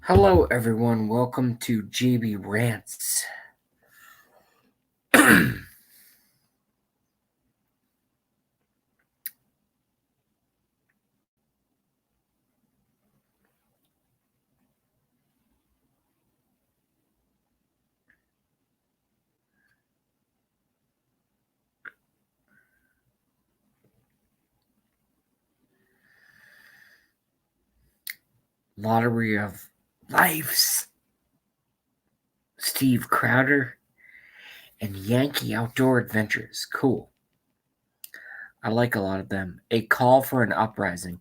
Hello, everyone. Welcome to GB Rants. Lottery of Lives. Steve Crowder and Yankee Outdoor Adventures. Cool. I like a lot of them. A Call for an Uprising.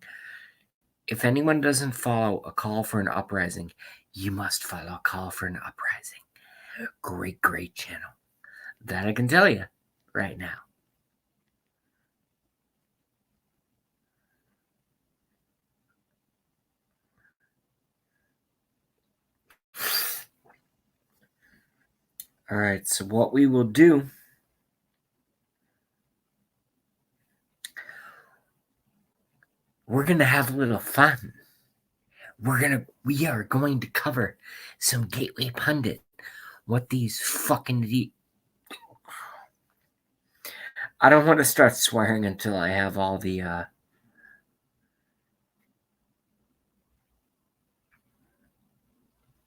If anyone doesn't follow A Call for an Uprising, you must follow A Call for an Uprising. Great channel. That I can tell you right now. All right, so what we will do, we're going to have a little fun. We are going to cover some Gateway Pundit. What these fucking I don't want to start swearing until I have all the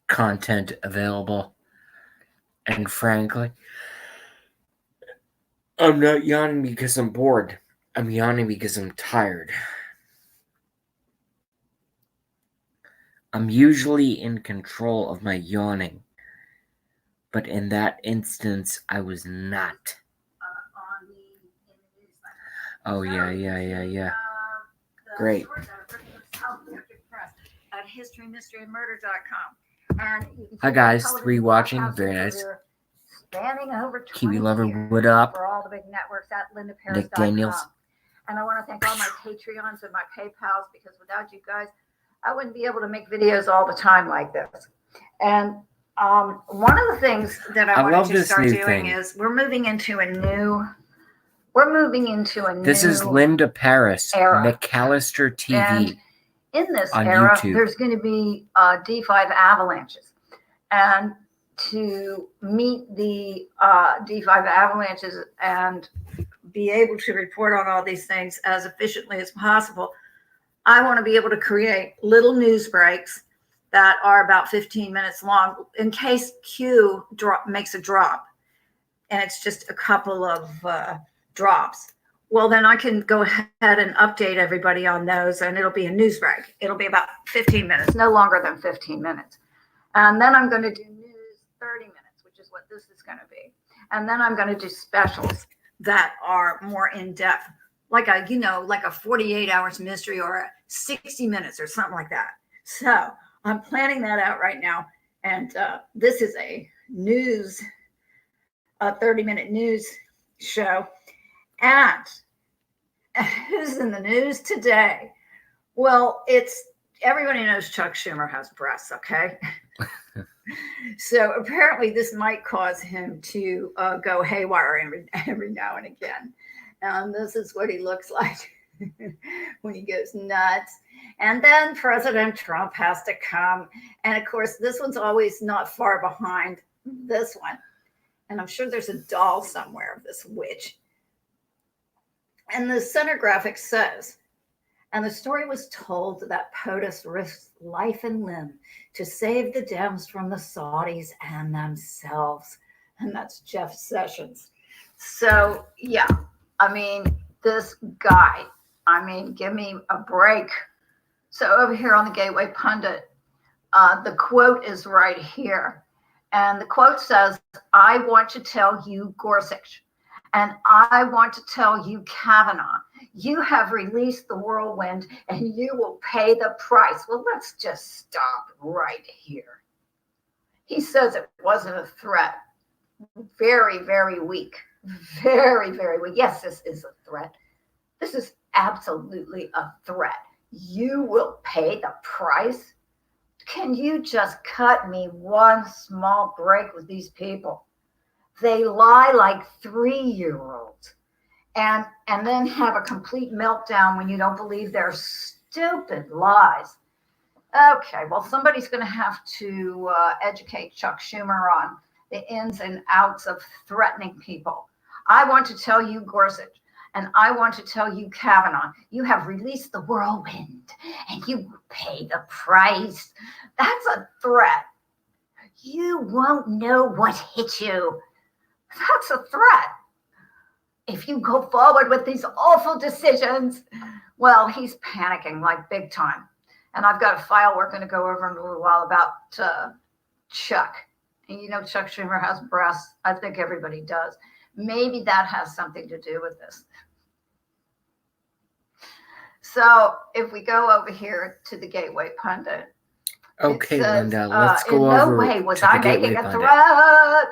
content available. And frankly, I'm not yawning because I'm bored. I'm yawning because I'm tired. I'm usually in control of my yawning, but in that instance, I was not. Oh, yeah. Great. At historymysterymurder.com. Hi guys, 3 watching. Very nice. Spanning over Kiwi Lover, what up? For all the big networks at Nick Daniels. And I want to thank all my Patreons and my PayPals, because without you guys, I wouldn't be able to make videos all the time like this. And one of the things that I wanted to start doing is we're moving into a new. This is Linda Paris, era. McAllister TV. And in this on era, YouTube. There's going to be D5 avalanches. And to meet the D5 avalanches and be able to report on all these things as efficiently as possible, I want to be able to create little news breaks that are about 15 minutes long in case Q makes a drop. And it's just a couple of drops. Well, then I can go ahead and update everybody on those, and it'll be a news break. It'll be about 15 minutes, no longer than 15 minutes. And then I'm going to do news 30 minutes, which is what this is going to be. And then I'm going to do specials that are more in depth, like a 48 hours mystery or a 60 minutes or something like that. So I'm planning that out right now. And this is a 30-minute news show. And who's in the news today? Well, everybody knows Chuck Schumer has breasts, okay? So apparently this might cause him to go haywire every now and again. This is what he looks like when he goes nuts. And then President Trump has to come. And of course, this one's always not far behind this one. And I'm sure there's a doll somewhere of this witch. And the center graphic says, and the story was told that POTUS risked life and limb to save the Dems from the Saudis and themselves. And that's Jeff Sessions. So, yeah, this guy, give me a break. So over here on the Gateway Pundit, the quote is right here. And the quote says, I want to tell you, Gorsuch, and I want to tell you, Kavanaugh, you have released the whirlwind and you will pay the price. Well, let's just stop right here. He says it wasn't a threat. Very, very weak. Very, very weak. Yes, this is a threat. This is absolutely a threat. You will pay the price? Can you just cut me one small break with these people? They lie like 3-year-olds and then have a complete meltdown when you don't believe their stupid lies. Okay, well, somebody's going to have to educate Chuck Schumer on the ins and outs of threatening people. I want to tell you, Gorsuch, and I want to tell you, Kavanaugh, you have released the whirlwind and you will pay the price. That's a threat. You won't know what hit you. That's a threat. If you go forward with these awful decisions, well, he's panicking like big time. And I've got a file we're going to go over in a little while about Chuck. And you know, Chuck Schumer has breasts. I think everybody does. Maybe that has something to do with this. So if we go over here to the Gateway Pundit. Okay, says, Linda, let's go in over no way was to the I Gateway making a Pundit. threat.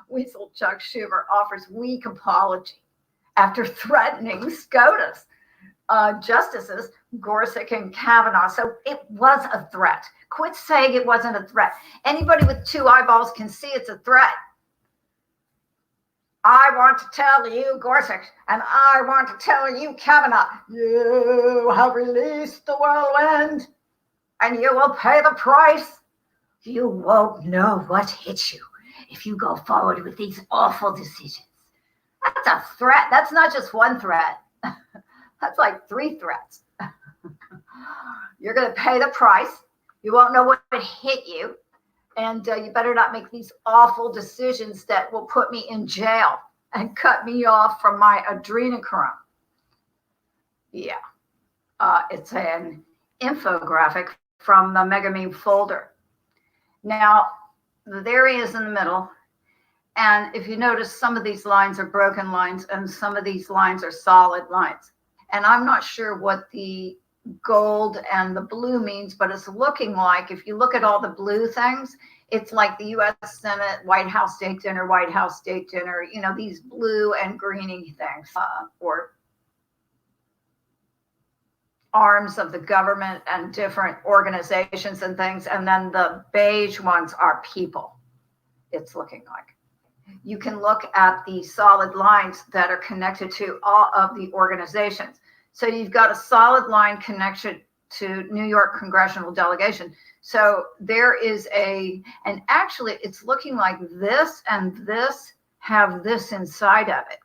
Weasel Chuck Schumer offers weak apology after threatening SCOTUS justices Gorsuch and Kavanaugh. So it was a threat. Quit saying it wasn't a threat. Anybody with two eyeballs can see it's a threat. I want to tell you, Gorsuch, and I want to tell you, Kavanaugh, you have released the whirlwind and you will pay the price. You won't know what hit you if you go forward with these awful decisions. That's a threat. That's not just one threat. That's like 3 threats. You're going to pay the price. You won't know what hit you. And you better not make these awful decisions that will put me in jail and cut me off from my adrenochrome. Yeah. It's an infographic from the Mega Meme folder. Now, there he is in the middle. And if you notice, some of these lines are broken lines and some of these lines are solid lines. And I'm not sure what the gold and the blue means, but it's looking like, if you look at all the blue things, it's like the U.S. Senate, White House State Dinner, White House State Dinner, you know, these blue and greeny things, or arms of the government and different organizations and things. And then the beige ones are people, it's looking like. You can look at the solid lines that are connected to all of the organizations. So you've got a solid line connection to New York congressional delegation. So there is and actually it's looking like this and this have this inside of it.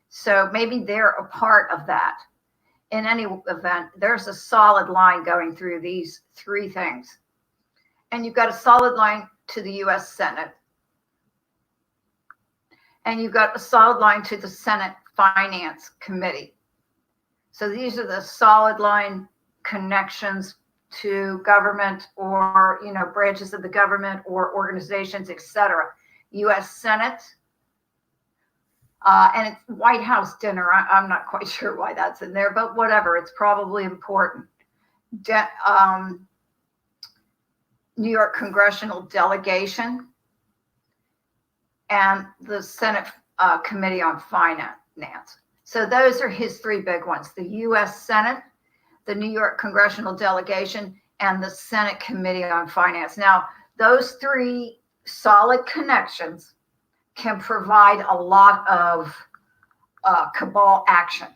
So maybe they're a part of that. In any event, there's a solid line going through these 3 things. And you've got a solid line to the U.S. Senate. And you've got a solid line to the Senate Finance Committee. So these are the solid line connections to government or, you know, branches of the government or organizations, etc. U.S. Senate, and it's White House dinner. I'm not quite sure why that's in there, but whatever. It's probably important. New York congressional delegation and the Senate Committee on Finance. So those are his 3 big ones: the U.S. Senate, the New York congressional delegation, and the Senate Committee on Finance. Now, those 3 solid connections can provide a lot of cabal action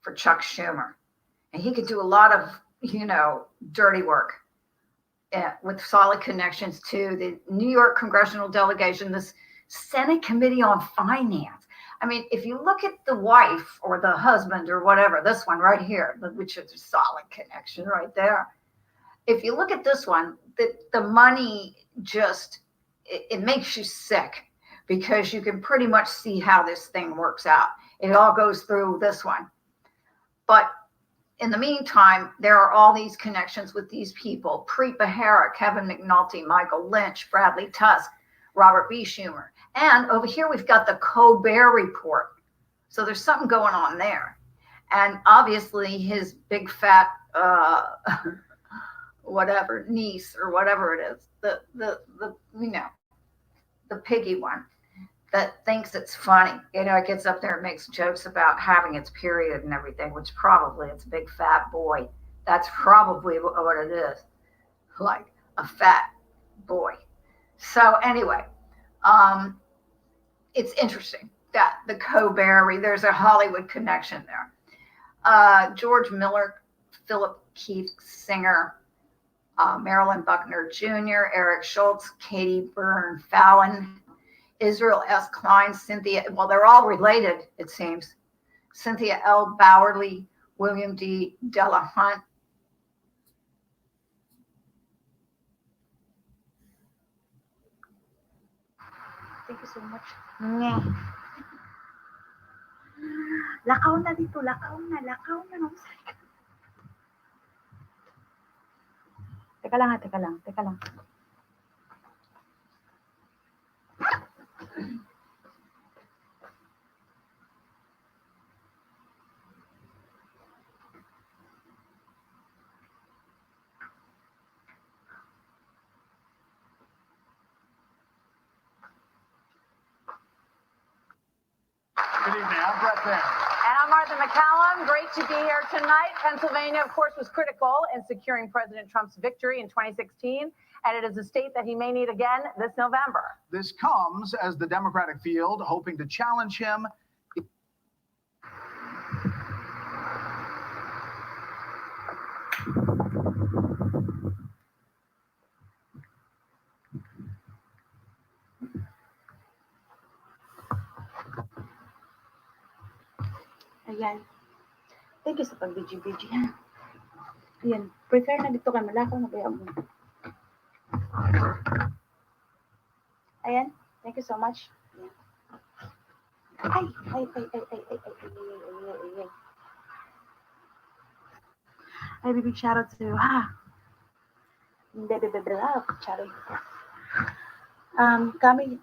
for Chuck Schumer. And he could do a lot of, you know, dirty work with solid connections to the New York congressional delegation, this Senate Committee on Finance. I mean, if you look at the wife or the husband or whatever, this one right here, which is a solid connection right there. If you look at this one, the money just, it makes you sick, because you can pretty much see how this thing works out. It all goes through this one. But in the meantime, there are all these connections with these people: Preet Bharara, Kevin McNulty, Michael Lynch, Bradley Tusk, Robert B. Schumer. And over here, we've got the Colbert Report. So there's something going on there. And obviously his big fat, whatever, niece or whatever it is, the you know, the piggy one that thinks it's funny. You know, it gets up there and makes jokes about having its period and everything, which probably it's a big fat boy. That's probably what it is, like a fat boy. So anyway, it's interesting that the Colbert, there's a Hollywood connection there. George Miller, Philip Keith Singer, Marilyn Buckner Jr., Eric Schultz, Katie Byrne Fallon, Israel S. Klein, Cynthia, well, they're all related, it seems. Cynthia L. Bowerly, William D. Delahunt. Thank you so much. Lakaw na dito, lakaw na. Teka lang. Good evening. I'm Brett Van. And I'm MacCallum. Great to be here tonight. Pennsylvania, of course, was critical in securing President Trump's victory in 2016, and it is a state that he may need again this November. This comes as the Democratic field hoping to challenge him. Ayan. Thank you sa pag-BG-BG. Ayan. Prefer na dito kay malakaw na kaya mo. Ayan. Thank you so much. Ay. Ay, big shout out to shout out. Kami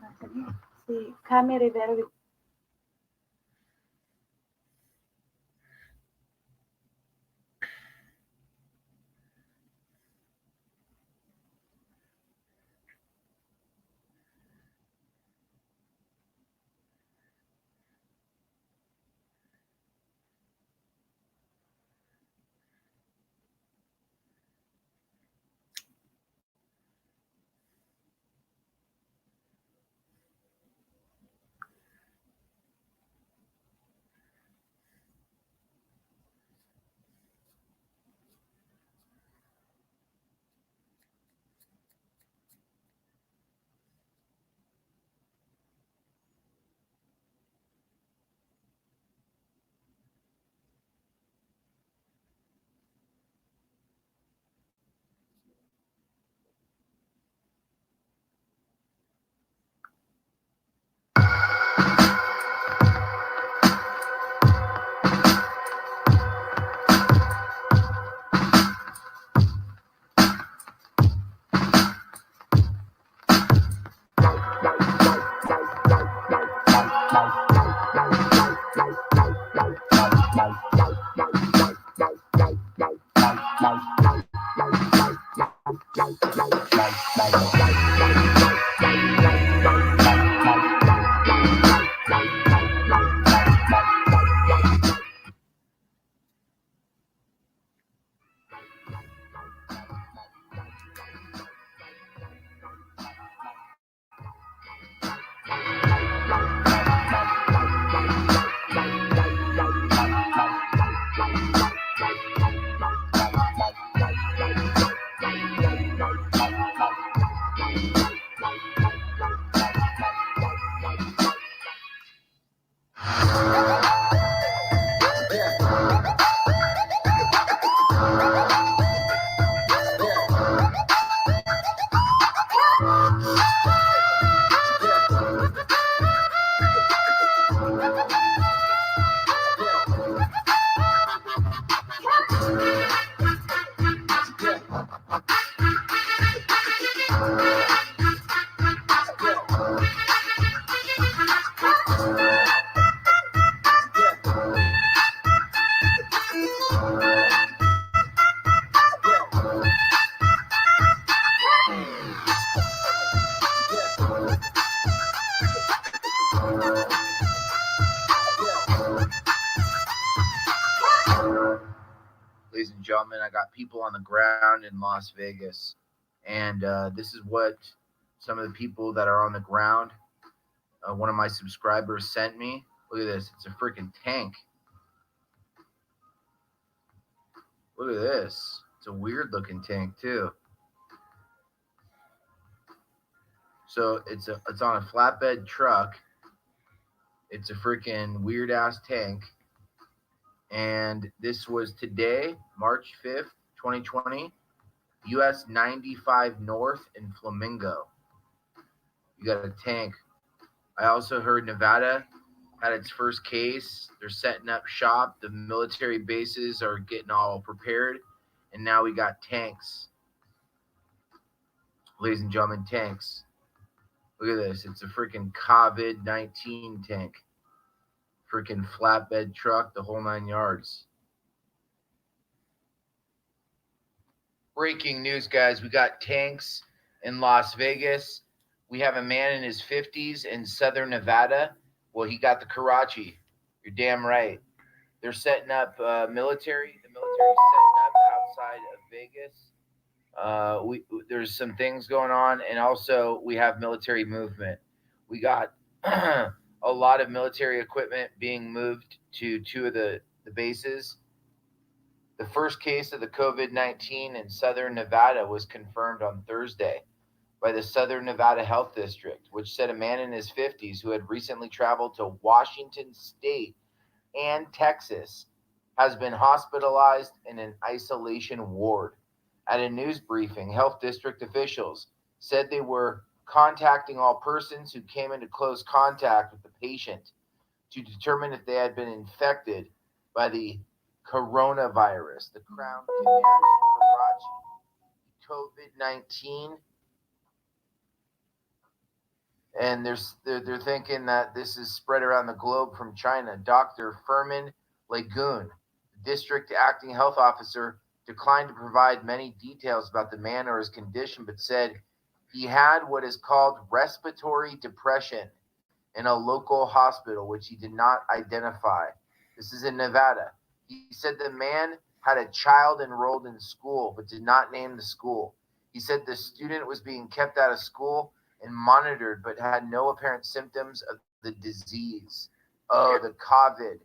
Rivera. Ladies and gentlemen, I got people on the ground in Las Vegas, and this is what some of the people that are on the ground, one of my subscribers sent me. Look at this. It's a freaking tank. Look at this. It's a weird looking tank too. So it's on a flatbed truck. It's a freaking weird ass tank. And this was today, March 5th, 2020, US 95 North in Flamingo. You got a tank. I also heard Nevada had its first case. They're setting up shop. The military bases are getting all prepared. And now we got tanks. Ladies and gentlemen, tanks. Look at this. It's a freaking COVID-19 tank. Freaking flatbed truck, the whole 9 yards. Breaking news, guys. We got tanks in Las Vegas. We have a man in his 50s in southern Nevada. Well, he got the Karachi. You're damn right. They're setting up military. The military's setting up outside of Vegas. There's some things going on, and also we have military movement. We got a lot of military equipment being moved to two of the bases. The first case of the COVID-19 in southern Nevada was confirmed on Thursday by the Southern Nevada Health District, which said a man in his 50s who had recently traveled to Washington State and Texas has been hospitalized in an isolation ward. At a news briefing, health district officials said they were contacting all persons who came into close contact with the patient to determine if they had been infected by the coronavirus, the Crown Canary, Karachi, COVID-19. And they're thinking that this is spread around the globe from China. Dr. Furman Lagoon, the district acting health officer, declined to provide many details about the man or his condition, but said he had what is called respiratory depression in a local hospital, which he did not identify. This is in Nevada. He said the man had a child enrolled in school, but did not name the school. He said the student was being kept out of school and monitored, but had no apparent symptoms of the disease. Oh, the COVID.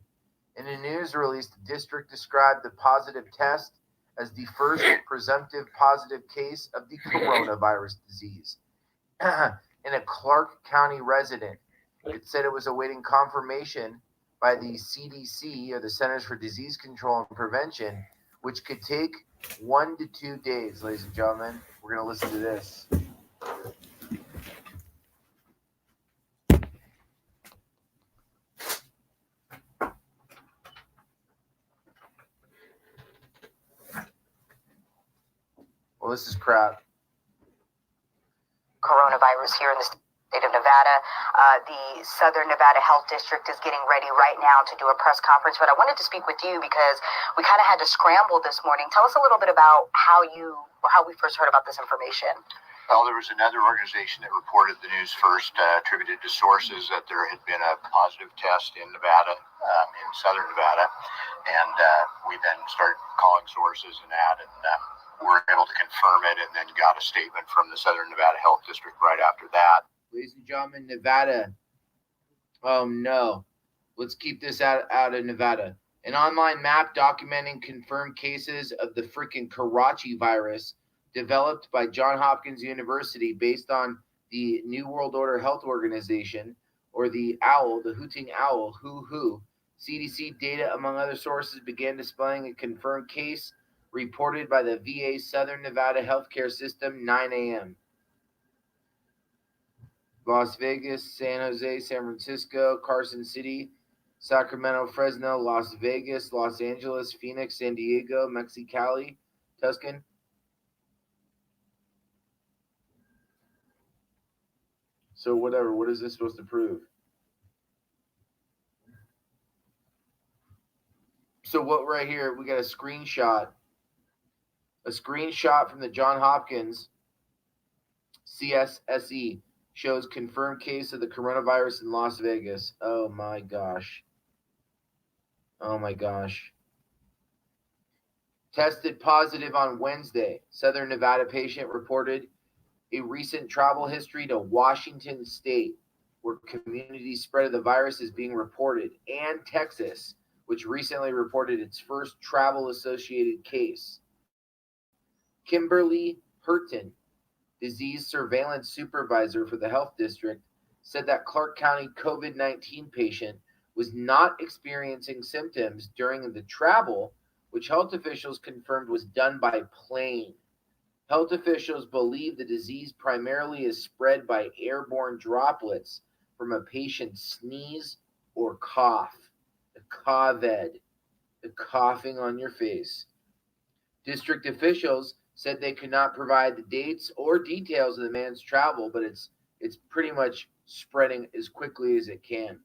In a news release, the district described the positive test as the first presumptive positive case of the coronavirus disease in a Clark County resident. It said it was awaiting confirmation by the CDC, or the Centers for Disease Control and Prevention, which could take 1 to 2 days, ladies and gentlemen. We're going to listen to this. Well, this is crap. Coronavirus here in the state of Nevada. The Southern Nevada Health District is getting ready right now to do a press conference, but I wanted to speak with you because we kind of had to scramble this morning. Tell us a little bit about how we first heard about this information. Well, there was another organization that reported the news first, attributed to sources that there had been a positive test in Nevada, in Southern Nevada, and we then started calling sources and that, and were able to confirm it, and then got a statement from the Southern Nevada Health District right after that. Ladies and gentlemen, Nevada. Oh no. Let's keep this out of Nevada. An online map documenting confirmed cases of the freaking Karachi virus developed by Johns Hopkins University based on the New World Order Health Organization, or the OWL, the hooting owl, WHO. CDC data, among other sources, began displaying a confirmed case reported by the VA Southern Nevada Healthcare System 9 a.m. Las Vegas, San Jose, San Francisco, Carson City, Sacramento, Fresno, Las Vegas, Los Angeles, Phoenix, San Diego, Mexicali, Tuscan. So whatever, what is this supposed to prove? So what right here, we got a screenshot from the Johns Hopkins CSSE shows confirmed case of the coronavirus in Las Vegas. Oh my gosh. Oh my gosh. Tested positive on Wednesday. Southern Nevada patient reported a recent travel history to Washington State, where community spread of the virus is being reported, and Texas, which recently reported its first travel-associated case. Kimberly Hurton, disease surveillance supervisor for the health district, said that Clark County COVID-19 patient was not experiencing symptoms during the travel, which health officials confirmed was done by plane. Health officials believe the disease primarily is spread by airborne droplets from a patient's sneeze or cough. The COVID, the coughing on your face. District officials said they could not provide the dates or details of the man's travel, but it's pretty much spreading as quickly as it can.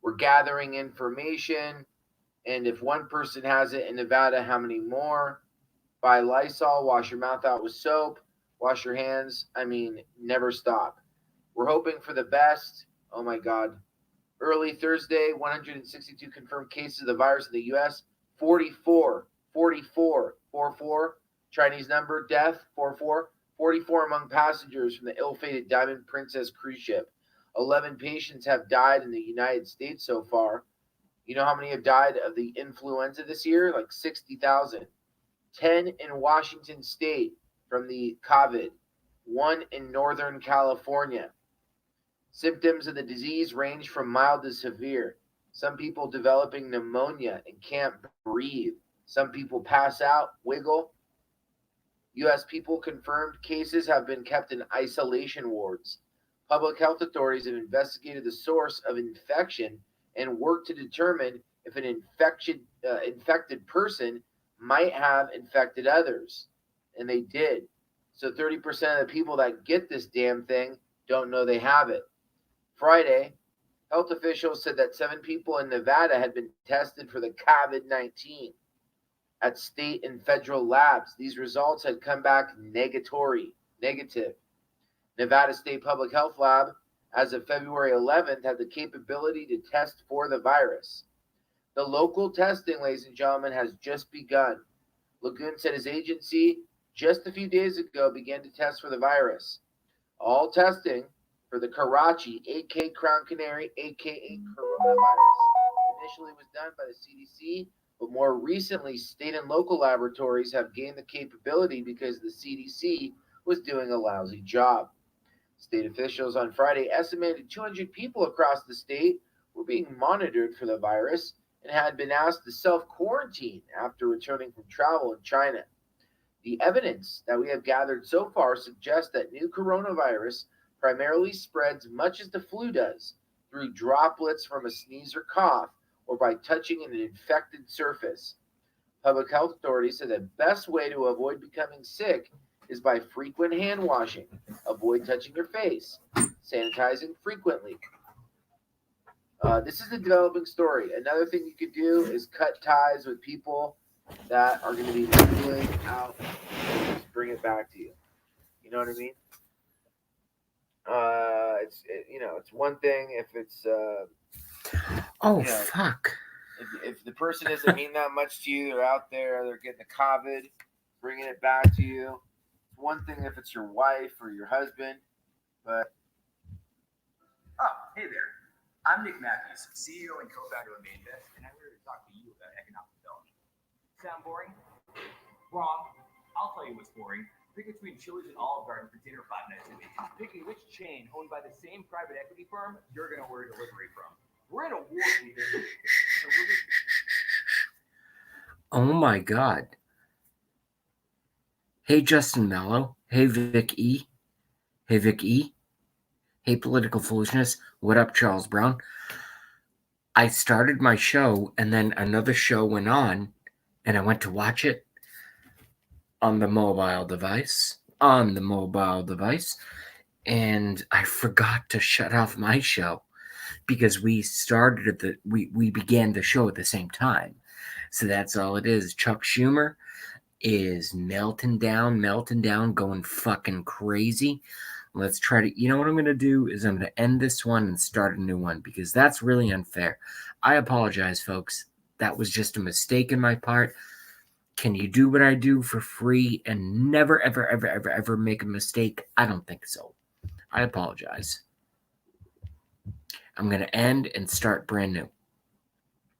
We're gathering information, and if one person has it in Nevada, how many more? Buy Lysol, wash your mouth out with soap, wash your hands. I mean, never stop. We're hoping for the best. Oh my God. Early Thursday, 162 confirmed cases of the virus in the U.S., 44. Chinese number, death, 44. 44 among passengers from the ill-fated Diamond Princess cruise ship. 11 patients have died in the United States so far. You know how many have died of the influenza this year? Like 60,000. 10 in Washington State from the COVID. 1 in Northern California. Symptoms of the disease range from mild to severe. Some people developing pneumonia and can't breathe. Some people pass out, wiggle. U.S. people confirmed cases have been kept in isolation wards. Public health authorities have investigated the source of infection and worked to determine if an infected person might have infected others. And they did. So 30% of the people that get this damn thing don't know they have it. Friday, health officials said that 7 people in Nevada had been tested for the COVID-19 at state and federal labs. These results had come back negative. Nevada State Public Health Lab, as of February 11th, had the capability to test for the virus. The local testing, ladies and gentlemen, has just begun. Lagoon said his agency, just a few days ago, began to test for the virus. All testing for the Karachi, aka Crown Canary, aka coronavirus, initially was done by the CDC, but more recently, state and local laboratories have gained the capability because the CDC was doing a lousy job. State officials on Friday estimated 200 people across the state were being monitored for the virus and had been asked to self-quarantine after returning from travel in China. The evidence that we have gathered so far suggests that new coronavirus primarily spreads much as the flu does, through droplets from a sneeze or cough, or by touching an infected surface. Public health authorities say the best way to avoid becoming sick is by frequent hand washing. Avoid touching your face. Sanitizing frequently. This is a developing story. Another thing you could do is cut ties with people that are going to be dealing out and just bring it back to you. You know what I mean? It's one thing if it's fuck. If the person doesn't mean that much to you, they're out there, they're getting the COVID, bringing it back to you. It's one thing if it's your wife or your husband, but hey there. I'm Nick Matthews, CEO and co-founder of Mainvest, and I'm here to talk to you about economic development. Sound boring? Wrong. I'll tell you what's boring. Pick between Chili's and Olive Garden for dinner 5 nights a week. Picking which chain owned by the same private equity firm you're going to order delivery from. We're in a war here. Oh my God. Hey, Justin Mello. Hey, Vic E. Hey, Political Foolishness. What up, Charles Brown? I started my show, and then another show went on, and I went to watch it on the mobile device, and I forgot to shut off my show because we began the show at the same time. So that's all it is. Chuck Schumer is melting down, going fucking crazy. Let's try to, you know what I'm going to do is I'm going to end this one and start a new one because that's really unfair. I apologize, folks. That was just a mistake in my part. Can you do what I do for free and never, ever make a mistake? I don't think so. I apologize. I'm going to end and start brand new.